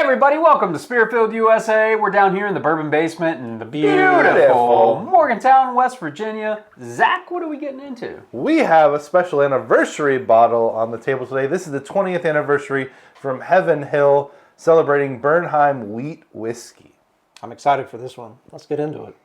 everybody, welcome to Spirit-Filled USA. We're down here in the bourbon basement in the beautiful Morgantown, West Virginia. Zach, what are we getting into? We have a special anniversary bottle on the table today. This is the 20th anniversary from Heaven Hill, celebrating Bernheim wheat whiskey. I'm excited for this one. Let's get into it.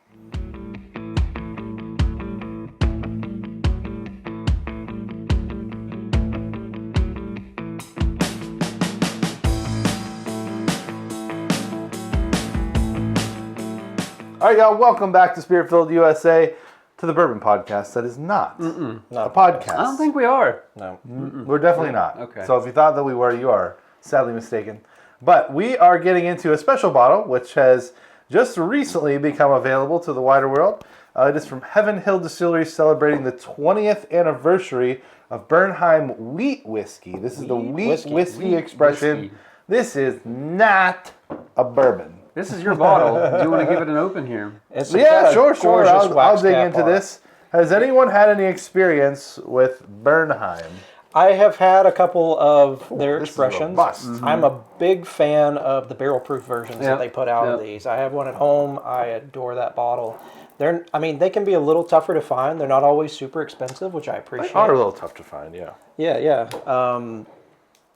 All right, y'all, welcome back to Spirit-Filled USA, to the bourbon podcast that is not a podcast. I don't think we are. No. We're definitely not. Okay. So if you thought that we were, you are sadly mistaken. But we are getting into a special bottle, which has just recently become available to the wider world. It is from Heaven Hill Distillery, celebrating the 20th anniversary of Bernheim wheat whiskey. This is the wheat whiskey expression. Whiskey. This is not a bourbon. This is your bottle. Do you want to give it an open here? It's Sure. I'll dig into this. Has anyone had any experience with Bernheim? I have had a couple of their this is expressions. robust. I'm a big fan of the barrel proof versions that they put out of these. I have one at home. I adore that bottle. They can be a little tougher to find. They're not always super expensive, which I appreciate. They are a little tough to find, yeah. Yeah.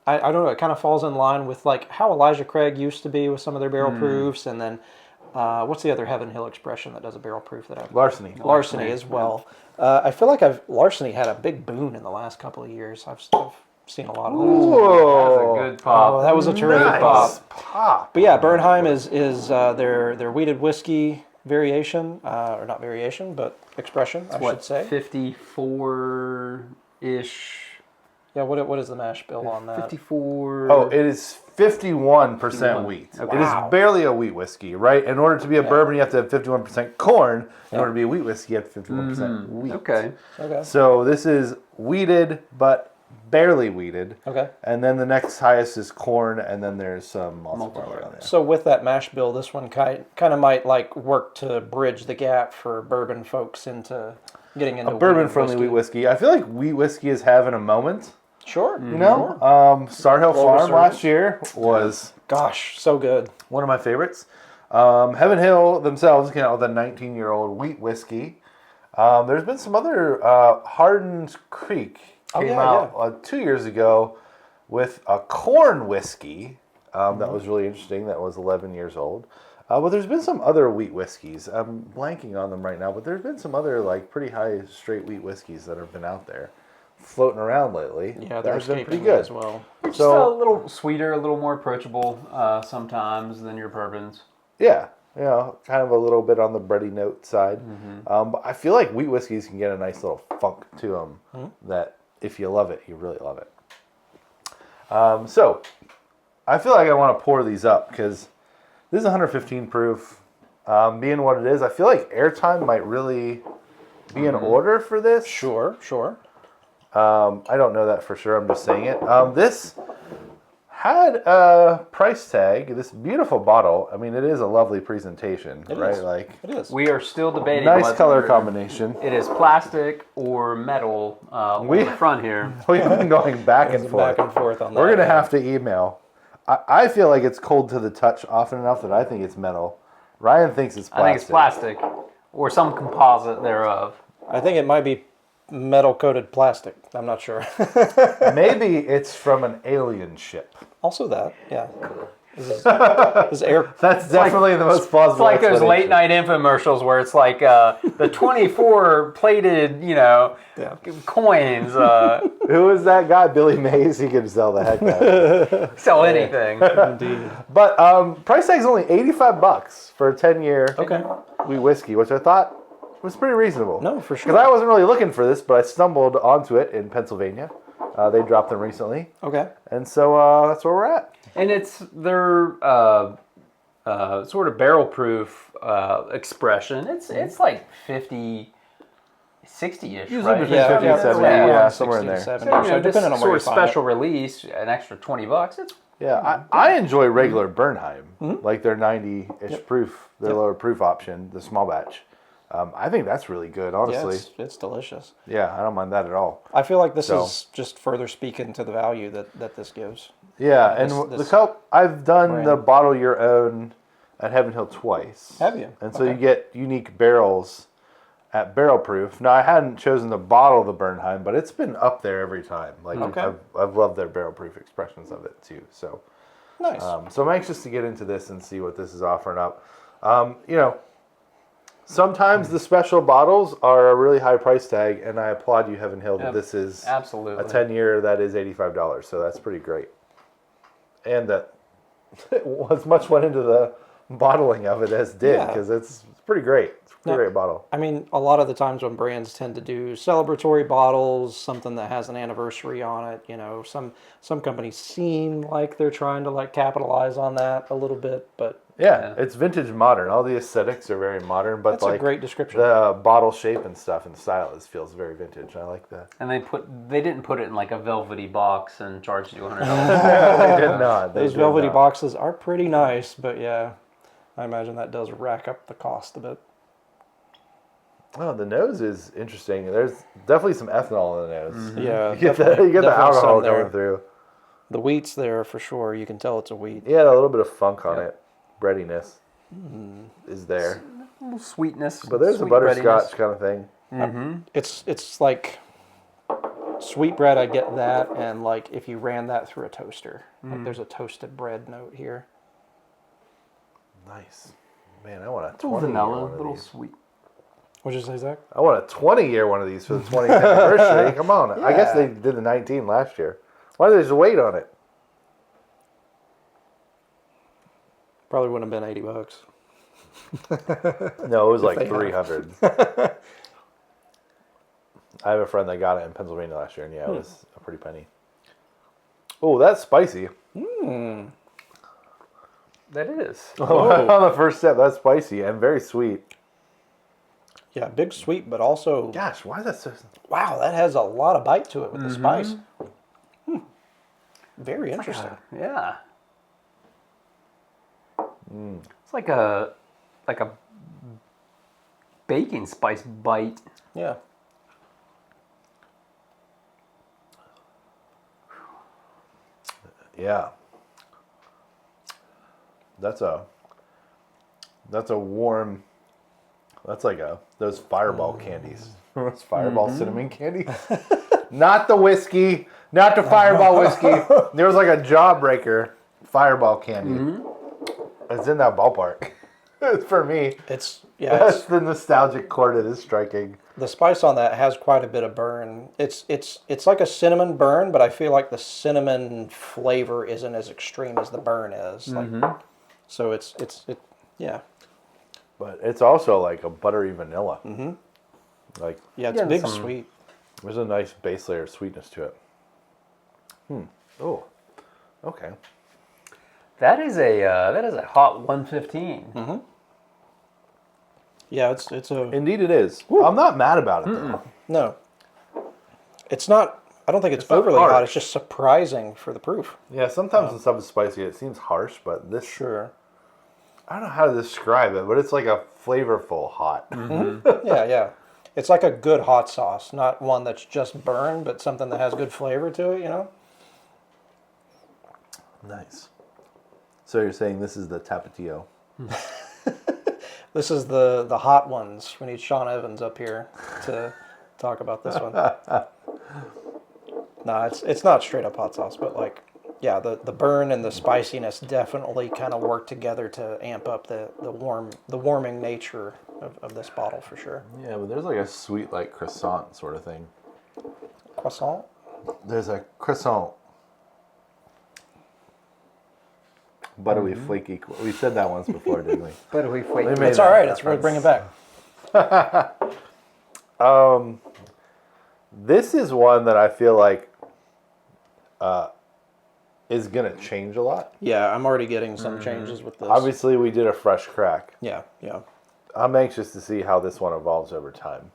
I don't know. It kind of falls in line with like how Elijah Craig used to be with some of their barrel proofs, and then what's the other Heaven Hill expression that does a barrel proof that I've Larceny as well. I feel like Larceny had a big boon in the last couple of years. I've seen a lot of those. That's a good pop. Oh, that was a terrific Nice pop. But yeah, Bernheim is their wheated whiskey variation, or not variation, but expression, I should say. 54-ish. Yeah, what is the mash bill on that? 54. Oh, it is 51% wheat. Okay. It is barely a wheat whiskey, right? In order to be a bourbon, you have to have 51% corn. In order to be a wheat whiskey, you have 51% wheat. Okay. So this is wheated, but barely wheated. Okay. And then the next highest is corn, and then there's some malted barley on there. So with that mash bill, this one kind of might like work to bridge the gap for bourbon folks into getting into Bourbon-friendly wheat whiskey. I feel like wheat whiskey is having a moment. Sure. You know? Star Hill Farm last year was... Gosh, so good. One of my favorites. Heaven Hill themselves came out with a 19-year-old wheat whiskey. There's been some other... Hardin's Creek came out 2 years ago with a corn whiskey that was really interesting. That was 11 years old. But there's been some other wheat whiskeys. I'm blanking on them right now, but there's been some other like pretty high straight wheat whiskeys that have been out there floating around lately. Yeah, they're been pretty good good as well. Just a little sweeter, a little more approachable sometimes than your bourbons. Yeah, kind of a little bit on the bready note side. But I feel like wheat whiskeys can get a nice little funk to them that if you love it, you really love it. So I feel like I want to pour these up because this is 115 proof. Being what it is, I feel like airtime might really be in order for this. Sure. I don't know that for sure. I'm just saying it. This had a price tag. This beautiful bottle. I mean, it is a lovely presentation, right? Like it is. We are still debating. Nice color combination. It is plastic or metal on the front here. We've been going back and forth on that. We're gonna have to email. I feel like it's cold to the touch often enough that I think it's metal. Ryan thinks it's plastic. I think it's plastic or some composite thereof. I think it might be metal-coated plastic. I'm not sure. Maybe it's from an alien ship. Also that, yeah. This air. That's definitely the most plausible. It's like those late night infomercials where it's like the 24 plated, coins. Who is that guy? Billy Mays. He could sell the heck out of it. Sell anything. Indeed. But price tag's only $85 for a 10-year wheat whiskey, which I thought was pretty reasonable. No, for sure. Because I wasn't really looking for this, but I stumbled onto it in Pennsylvania. They dropped them recently. Okay. And so that's where we're at. And it's their sort of barrel proof expression. It's like 50, 60-ish, Usually right? between 50 and 70, yeah, somewhere in there. 70. So, So this depending on where sort you of find special release, an extra $20. It's I enjoy regular Bernheim, like their 90-ish proof, their lower proof option, the small batch. I think that's really good, honestly. Yeah, it's delicious. Yeah, I don't mind that at all. I feel like this is just further speaking to the value that this gives. Yeah, and I've done brand. the bottle your own at Heaven Hill twice. Have you? And so you get unique barrels at Barrel Proof. Now, I hadn't chosen to bottle the Bernheim, but it's been up there every time. Like I've loved their Barrel Proof expressions of it too. So nice. So I'm anxious to get into this and see what this is offering up. Sometimes the special bottles are a really high price tag, and I applaud you, Heaven Hill, that this is absolutely a 10-year that is $85. So that's pretty great. And that as much went into the bottling of it as did, because it's pretty great. It's a pretty great bottle. I mean, a lot of the times when brands tend to do celebratory bottles, something that has an anniversary on it, some companies seem like they're trying to like capitalize on that a little bit, but it's vintage modern. All the aesthetics are very modern, but that's a great description. The bottle shape and stuff and style feels very vintage. I like that. And they didn't put it in like a velvety box and charged you $100. They did not. Those velvety boxes are pretty nice, but yeah, I imagine that does rack up the cost a bit. Oh, the nose is interesting. There's definitely some ethanol in the nose. Mm-hmm. Yeah, you get the alcohol going through. The wheat's there for sure. You can tell it's a wheat. Yeah, a little bit of funk on it. Breadiness is there. A little sweetness. But there's a butterscotch kind of thing. Mm-hmm. It's like sweet bread. I get that, and like if you ran that through a toaster, like there's a toasted bread note here. Nice, man. I want a 20-year vanilla, one of little these. sweet. What'd you say, Zach? I want a 20-year one of these for the 20th anniversary. Come on. Yeah. I guess they did the 19 last year. Why did they just wait on it? Probably wouldn't have been $80. No, it was like 300. I have a friend that got it in Pennsylvania last year, and it was a pretty penny. Oh, that's spicy. That is. On the first step, that's spicy and very sweet. Yeah, big sweet, but also... Gosh, why is that so... Wow, that has a lot of bite to it with the spice. Very interesting. Yeah. It's like a baking spice bite. Yeah. Yeah. That's a warm... That's like those Fireball candies. Those Fireball cinnamon candies. Not the whiskey. Not the Fireball whiskey. There was like a jawbreaker Fireball candy. It's in that ballpark. For me. That's the nostalgic chord it is striking. The spice on that has quite a bit of burn. It's like a cinnamon burn, but I feel like the cinnamon flavor isn't as extreme as the burn is. Like, so it's But it's also like a buttery vanilla. Like it's big sweet. There's a nice base layer of sweetness to it. Oh, okay. That is a hot 115. Yeah, it's a... Indeed it is. I'm not mad about it though. No. It's not... I don't think it's overly hot. It's just surprising for the proof. Yeah, sometimes when stuff is spicy, it seems harsh, but this... Sure. I don't know how to describe it, but it's like a flavorful hot. Yeah. It's like a good hot sauce, not one that's just burned, but something that has good flavor to it, Nice. So you're saying this is the Tapatio? This is the hot ones. We need Sean Evans up here to talk about this one. No, it's not straight up hot sauce, but like, yeah, the burn and the spiciness definitely kind of work together to amp up the warming nature of this bottle for sure. Yeah, but there's like a sweet like croissant sort of thing. Croissant? There's a croissant. Buttery flaky. We said that once before, didn't we? Buttery flaky. It's all right. It's worth bringing back. This is one that I feel like is going to change a lot. Yeah, I'm already getting some changes with this. Obviously, we did a fresh crack. Yeah. I'm anxious to see how this one evolves over time.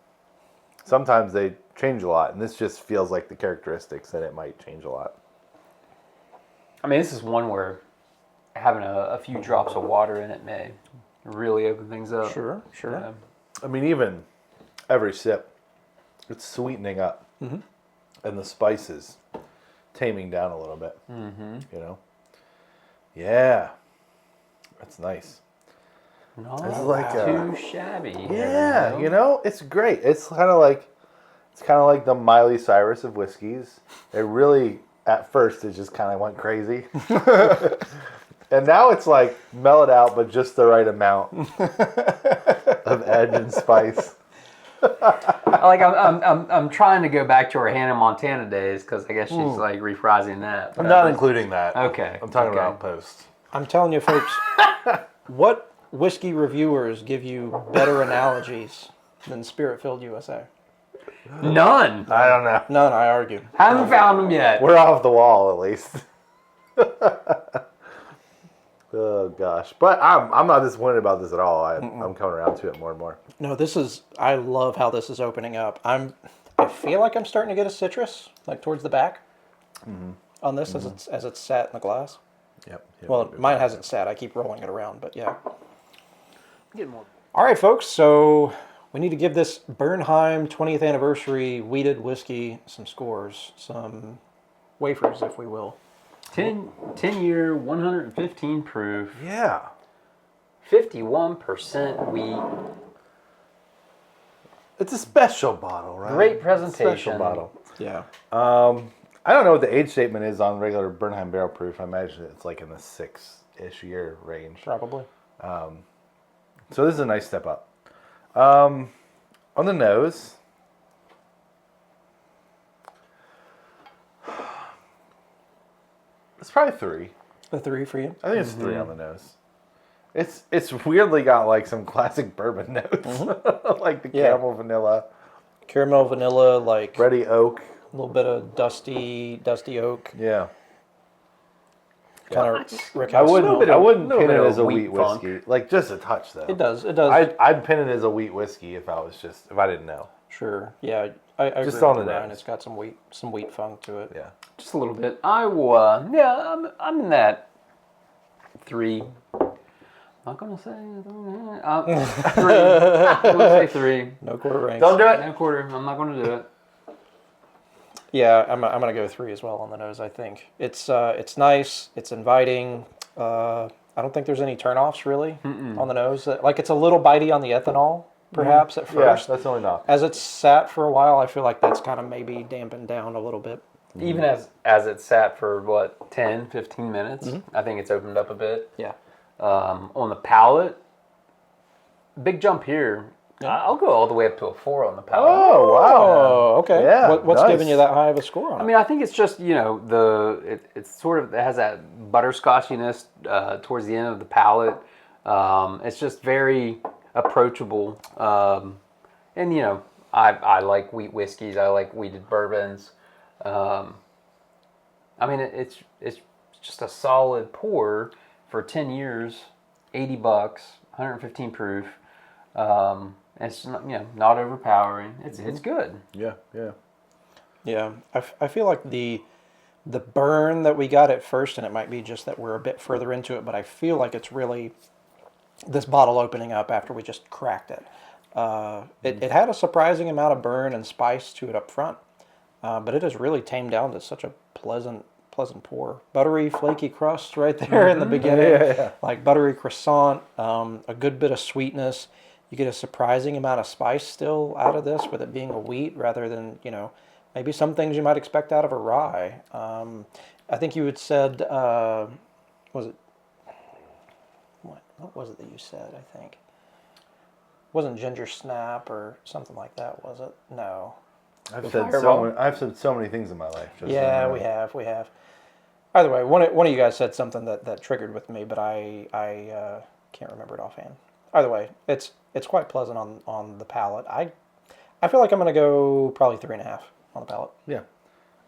Sometimes they change a lot, and this just feels like the characteristics, and it might change a lot. I mean, this is one where having a few drops of water in it may really open things up. Sure. Yeah. I mean, even every sip, it's sweetening up. And the spices taming down a little bit. You know? Yeah. That's nice. Not It's like too shabby. Yeah, you know, it's great. It's kind of like the Miley Cyrus of whiskeys. It really, at first, it just kind of went crazy. And now it's like mellowed out, but just the right amount of edge and spice. I'm trying to go back to our Hannah Montana days because I guess she's like reprising that. I'm not including that. Okay. I'm talking about post. I'm telling you, folks, what whiskey reviewers give you better analogies than Spirit-Filled USA? None. I don't know. None, I argue. Haven't found them yet. We're off the wall, at least. Oh, gosh. But I'm not disappointed about this at all. I'm coming around to it more and more. No, I love how this is opening up. I feel like I'm starting to get a citrus, like towards the back on this as it's sat in the glass. Yep. Well, mine hasn't sat. I keep rolling it around, but yeah. Getting more. All right, folks. So we need to give this Bernheim 20th anniversary wheated whiskey some scores, some wafers, if we will. 10-year, 115 proof, Yeah. 51% wheat. It's a special bottle, right? Great presentation. Special bottle. Yeah. I don't know what the age statement is on regular Bernheim barrel proof. I imagine it's like in the 6-ish year range. Probably. So this is a nice step up. On the nose, it's probably 3. A 3 for you? I think it's 3 on the nose. It's weirdly got like some classic bourbon notes, like the caramel vanilla, Caramel, vanilla, like bready oak. a little bit of dusty oak. Yeah. Kind of Rick I House wouldn't smell. pin it of as a wheat wheat funk. whiskey. Like just a touch though. It does. I'd pin it as a wheat whiskey if I didn't know. Sure. Yeah. I Just agree on with the Ryan. nose. It's got some wheat funk to it. Yeah. Just a little bit. I will, I'm in that 3. I'm not going to say 3. I'm going to say 3. No quarter ranks. Don't do it. No quarter. I'm not going to do it. Yeah, I'm gonna go 3 as well on the nose. I think it's nice. It's inviting. I don't think there's any turnoffs really on the nose. Like it's a little bitey on the ethanol, perhaps at first. Yeah, that's only not. As it's sat for a while, I feel like that's kind of maybe dampened down a little bit. Even as it sat for, 10, 15 minutes, I think it's opened up a bit. Yeah. On the palate, big jump here. I'll go all the way up to a 4 on the palate. Oh wow. Oh, okay. Yeah, What's nice. giving you that high of a score on it? I mean, I think it's just, it's sort of, it has that butterscotchiness towards the end of the palate. It's just very approachable. And, I like wheat whiskeys. I like wheated bourbons. I mean, it's just a solid pour for 10 years, $80, 115 proof. It's not, not overpowering. It's good. Yeah. Yeah, I feel like the burn that we got at first, and it might be just that we're a bit further into it, but I feel like it's really this bottle opening up after we just cracked it. It had a surprising amount of burn and spice to it up front, but it has really tamed down to such a pleasant pour. Buttery, flaky crust right there in the beginning, Yeah. like buttery croissant, a good bit of sweetness. You get a surprising amount of spice still out of this with it being a wheat rather than, maybe some things you might expect out of a rye. I think you had said, what was it that you said, I think? It wasn't ginger snap or something like that, was it? No. I've said so many things in my life. We have. Either way, one of you guys said something that triggered with me, but I can't remember it offhand. Either way, it's quite pleasant on the palate. I feel like I'm going to go probably 3.5 on the palate. Yeah.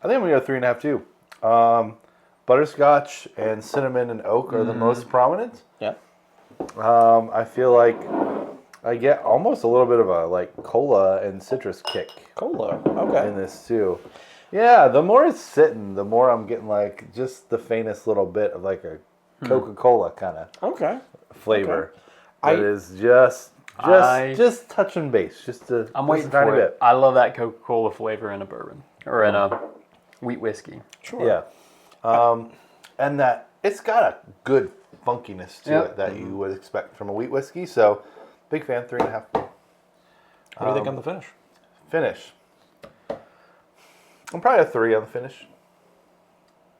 I think I'm going to go 3.5 too. Butterscotch and cinnamon and oak are the most prominent. Yeah. I feel like I get almost a little bit of a cola and citrus kick. Cola. Okay. In this too. Yeah, the more it's sitting, the more I'm getting just the faintest little bit of a Coca-Cola kind of flavor. Okay. It is just touching base, I'm waiting for it. I love that Coca-Cola flavor in a bourbon or in a wheat whiskey. Sure. Yeah. And that it's got a good funkiness to Yep. it that you would expect from a wheat whiskey. So, big fan, 3.5. What do you think on the finish? Finish. I'm probably a 3 on the finish.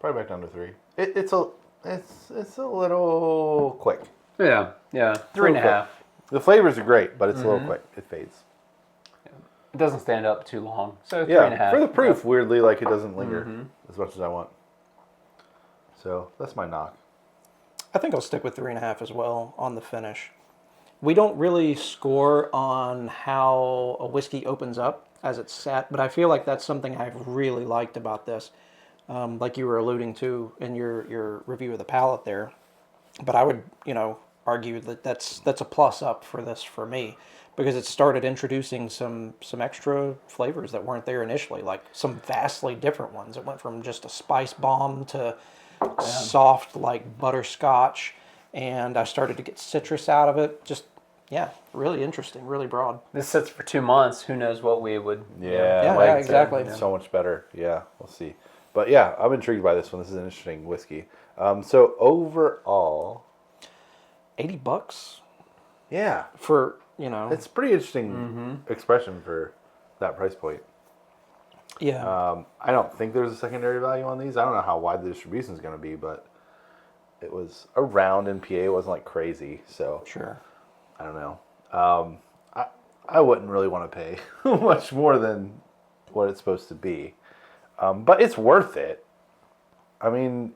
Probably back down to 3. It's a little quick. Yeah, 3.5. The flavors are great, but it's a little quick. It fades. It doesn't stand up too long, so 3.5. For the proof, weirdly, like it doesn't linger as much as I want. So that's my knock. I think I'll stick with 3.5 as well on the finish. We don't really score on how a whiskey opens up as it's sat, but I feel like that's something I've really liked about this. Like you were alluding to in your review of the palate there. But I would, argue that that's a plus up for this for me, because it started introducing some extra flavors that weren't there initially, like some vastly different ones. It went from just a spice bomb to soft like butterscotch, and I started to get citrus out of it. Just really interesting, really broad. This sits for 2 months. Who knows what we would... Yeah, exactly. So much better. Yeah, we'll see. But yeah, I'm intrigued by this one. This is an interesting whiskey. So overall, $80. Yeah, For it's pretty interesting expression for that price point. Yeah. I don't think there's a secondary value on these. I don't know how wide the distribution is going to be, but it was around in PA. It wasn't like crazy, so Sure. I don't know. I wouldn't really want to pay much more than what it's supposed to be, but it's worth it. I mean,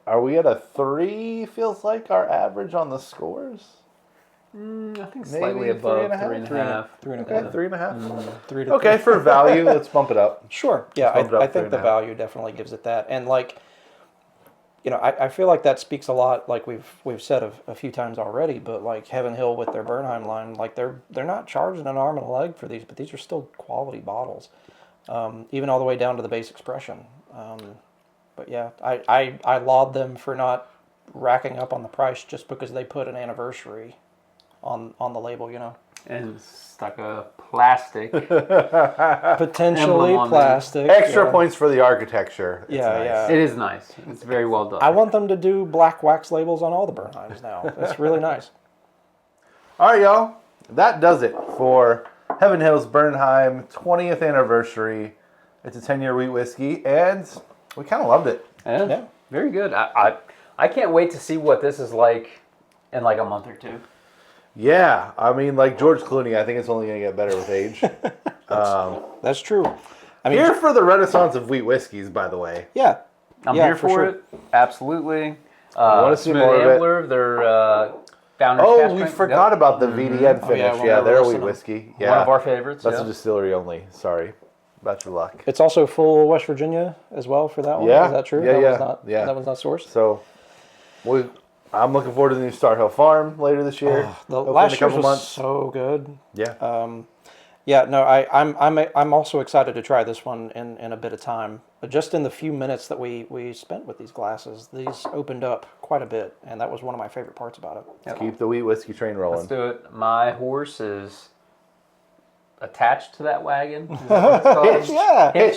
are we at a 3? Feels like our average on the scores. I think slightly above 3.5. 3.5. Okay, 3.5. 3 to Okay, for value, let's bump it up. Sure. Yeah, Let's bump it up I think the 3.5. value definitely gives it that. And I feel like that speaks a lot, like we've said a few times already, but like Heaven Hill with their Bernheim line, like they're not charging an arm and a leg for these, but these are still quality bottles, even all the way down to the base expression. But yeah, I laud them for not racking up on the price just because they put an anniversary on the label, And stuck a plastic. Potentially emblem on plastic. Extra points for the architecture. It's Yeah, nice. yeah. It is nice. It's very well done. I want them to do black wax labels on all the Bernheims now. It's really nice. All right, y'all. That does it for Heaven Hill's Bernheim 20th anniversary. It's a 10-year wheat whiskey, and we kind of loved it. Yeah. Very good. I can't wait to see what this is like in like a month or two. Yeah, I mean, like George Clooney, I think it's only going to get better with age. That's true. I mean, Here for the renaissance of wheat whiskeys, by the way. yeah. I'm Yeah, here for sure. it. Absolutely. wanna see Smooth more of it? Ambler, their founder's Oh, cask we strength. forgot Yep. about the VDN finish. yeah, when Yeah, we were they're a wheat listening. whiskey. Yeah. One of our favorites. That's yeah. a distillery only. Sorry. About your luck. It's also full West Virginia as well for that one. Yeah. Is that true? Yeah, that yeah. Was not, Yeah. That one's not sourced? So, I'm looking forward to the new Star Hill Farm later this year. The Hopefully in last a year's couple was months. so good. Yeah. Yeah, no, I'm also excited to try this one in a bit of time. But just in the few minutes that we spent with these glasses, these opened up quite a bit, and that was one of my favorite parts about it. Yep. Keep the wheat whiskey train rolling. Let's do it. My horse is attached to that wagon. Is that what it's called? Yeah,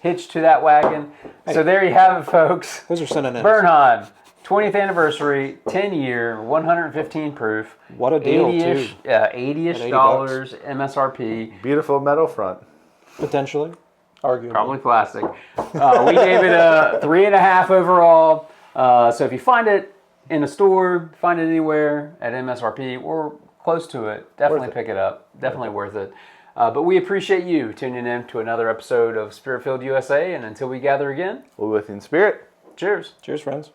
Hitched to that wagon. So there you have it, folks. Those are synonyms. Bernheim, 20th anniversary, 10-year, 115 proof. What a deal, 80-ish, too. $80-ish At $80. dollars MSRP. Beautiful metal front. Potentially, arguably. Probably plastic. We gave it a 3.5 overall. So if you find it in a store, find it anywhere at MSRP or close to it, definitely pick it up. Definitely worth it. But we appreciate you tuning in to another episode of Spirit Filled USA. And until we gather again, We'll be with you in spirit. cheers. Cheers, friends.